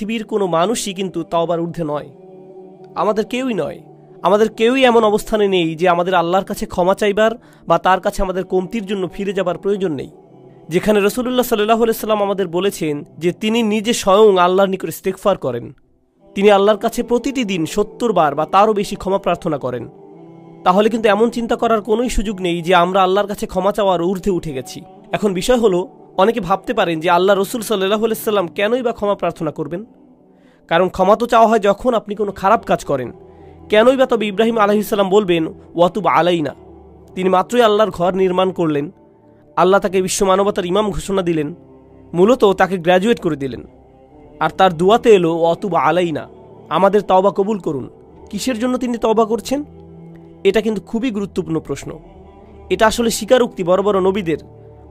পৃথিবীর কোনো মানুষই কিন্তু তওবার ঊর্ধ্বে নয়। আমাদের কেউই নয়, আমাদের কেউই এমন অবস্থানে নেই যে আমাদের আল্লাহর কাছে ক্ষমা চাইবার বা তার কাছে আমাদের কমতির জন্য ফিরে যাবার প্রয়োজন নেই। যেখানে রাসূলুল্লাহ সাল্লাল্লাহু আলাইহি সাল্লাম আমাদের বলেছেন যে তিনি নিজে স্বয়ং আল্লাহর নিকট ইস্তেগফার করেন, তিনি আল্লাহর কাছে প্রতিটি দিন ৭০ বার বা তারও বেশি ক্ষমা প্রার্থনা করেন। তাহলে কিন্তু এমন চিন্তা করার কোনোই সুযোগ নেই যে আমরা আল্লাহর কাছে ক্ষমা চাওয়ার ঊর্ধ্বে উঠে গেছি। এখন বিষয় হলো, অনেকে ভাবতে পারেন যে আল্লাহ রসুল সাল্লাল্লাহু আলাইহি সাল্লাম কেনই বা ক্ষমা প্রার্থনা করবেন? কারণ ক্ষমা তো চাওয়া হয় যখন আপনি কোনো খারাপ কাজ করেন। কেনই বা তবে ইব্রাহিম আলাইহিস সালাম বলবেন ওয়াতুব আলাইনা? তিনি মাত্রই আল্লাহর ঘর নির্মাণ করলেন, আল্লাহ তাকে বিশ্ব মানবতার ইমাম ঘোষণা দিলেন, মূলত তাকে গ্র্যাজুয়েট করে দিলেন, আর তার দুয়াতে এলো ওয়াতুব আলাইনা, আমাদের তওবা কবুল করুন। কিসের জন্য তিনি তওবা করছেন? এটা কিন্তু খুবই গুরুত্বপূর্ণ প্রশ্ন। এটা আসলে স্বীকারোক্তি বড় বড় নবীদের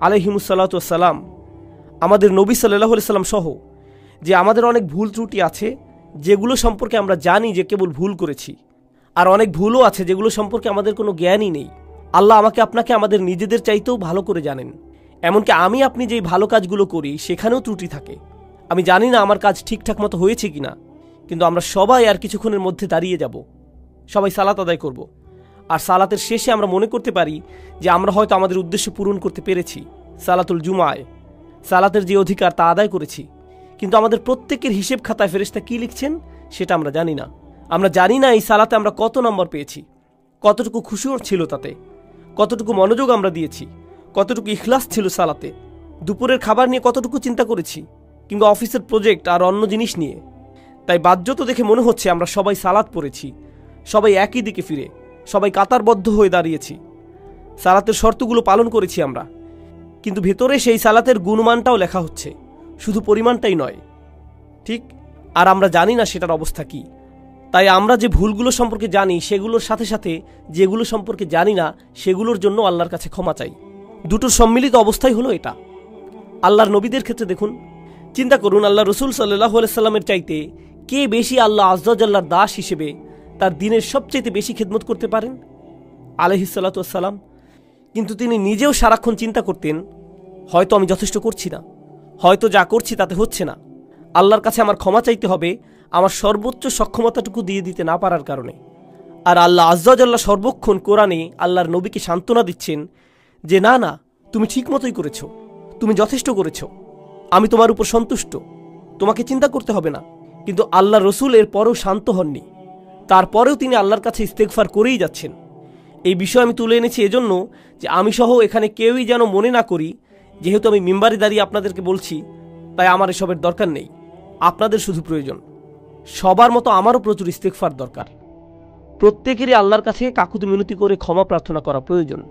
আলাইহিমুসসালাতু ওয়াসসালাম, আমাদের নবী সাল্লাল্লাহু আলাইহি সাল্লাম সহ, যে আমাদের অনেক ভুল ত্রুটি আছে যেগুলো সম্পর্কে আমরা জানি যে কেবল ভুল করেছি, আর অনেক ভুলও আছে যেগুলো সম্পর্কে আমাদের কোনো জ্ঞানই নেই। আল্লাহ আমাকে আপনাকে আমাদের নিজেদের চাইতেও ভালো করে জানেন। এমনকি আমি আপনি যেই ভালো কাজগুলো করি সেখানেও ত্রুটি থাকে। আমি জানি না আমার কাজ ঠিকঠাক মতো হয়েছে কিনা, কিন্তু আমরা সবাই আর কিছুক্ষণের মধ্যে দাঁড়িয়ে যাব, সবাই সালাত আদায় করব, আর সালাতের শেষে আমরা মনে করতে পারি যে আমরা হয়তো আমাদের উদ্দেশ্য পূরণ করতে পেরেছি, সালাতুল জুমায় সালাতের যে অধিকার তা আদায় করেছি। কিন্তু আমাদের প্রত্যেকের হিসেব খাতায় ফেরেশতা কি লিখছেন সেটা আমরা জানি না। আমরা জানি না এই সালাতে আমরা কত নম্বর পেয়েছি, কতটুকু খুশি ছিল তাতে, কতটুকু মনোযোগ আমরা দিয়েছি, কতটুকু ইখলাস ছিল সালাতে, দুপুরের খাবার নিয়ে কতটুকু চিন্তা করেছি, কিংবা অফিসের প্রজেক্ট আর অন্য জিনিস নিয়ে। তাই বাহ্যত দেখে মনে হচ্ছে আমরা সবাই সালাত পড়েছি, সবাই একই দিকে ফিরে, সবাই কাতারবদ্ধ হয়ে দাঁড়িয়েছি, সালাতের শর্তগুলো পালন করেছি আমরা। কিন্তু ভেতরে সেই সালাতের গুণমানটাও লেখা হচ্ছে, শুধু পরিমাণটাই নয়, ঠিক? আর আমরা জানি না সেটার অবস্থা কি। তাই আমরা যে ভুলগুলো সম্পর্কে জানি সেগুলোর সাথে সাথে যেগুলো সম্পর্কে জানি না সেগুলোর জন্য আল্লাহর কাছে ক্ষমা চাই। দুটোর সম্মিলিত অবস্থাই হলো এটা। আল্লাহর নবীদের ক্ষেত্রে দেখুন, চিন্তা করুন, আল্লাহ রসুল সাল্লাল্লাহু আলাইহি সাল্লামের চাইতে কে বেশি আল্লাহ আযজা ওয়াজাল্লার দাস হিসেবে তার দিনের সবচেয়ে বেশি খেদমত করতে পারেন? আলাইহিস সালাতু ওয়াসসালাম। কিন্তু তিনি নিজেও সারাক্ষণ চিন্তা করতেন, হয়তো আমি যথেষ্ট করছি না, হয়তো যা করছি তাতে হচ্ছে না, আল্লাহর কাছে আমার ক্ষমা চাইতে হবে আমার সর্বোচ্চ সক্ষমতাটুকু দিয়ে দিতে না পারার কারণে। আর আল্লাহ আযজা ওয়াজাল্লাহ সর্বক্ষণ কোরআনে আল্লাহর নবীকে সান্ত্বনা দিচ্ছেন যে না না, তুমি ঠিক মতোই করেছ, তুমি যথেষ্ট করেছ, আমি তোমার উপর সন্তুষ্ট, তোমাকে চিন্তা করতে হবে না। কিন্তু আল্লাহ রসুল এর পরেও শান্ত হননি, তারপরেও তিনি আল্লাহর কাছে ইস্তেগফার করেই যাচ্ছেন। এই বিষয় আমি তুলে এনেছি এজন্য যে আমি সহ এখানে কেউই যেন মনে না করি যেহেতু আমি মিম্বারে দাঁড়িয়ে আপনাদেরকে বলছি তাই আমার এসবের দরকার নেই। আপনাদের শুধু প্রয়োজন, সবার মতো আমারও প্রচুর ইস্তেগফার দরকার। প্রত্যেকেরই আল্লাহর কাছে কাকুতি মিনতি করে ক্ষমা প্রার্থনা করা প্রয়োজন।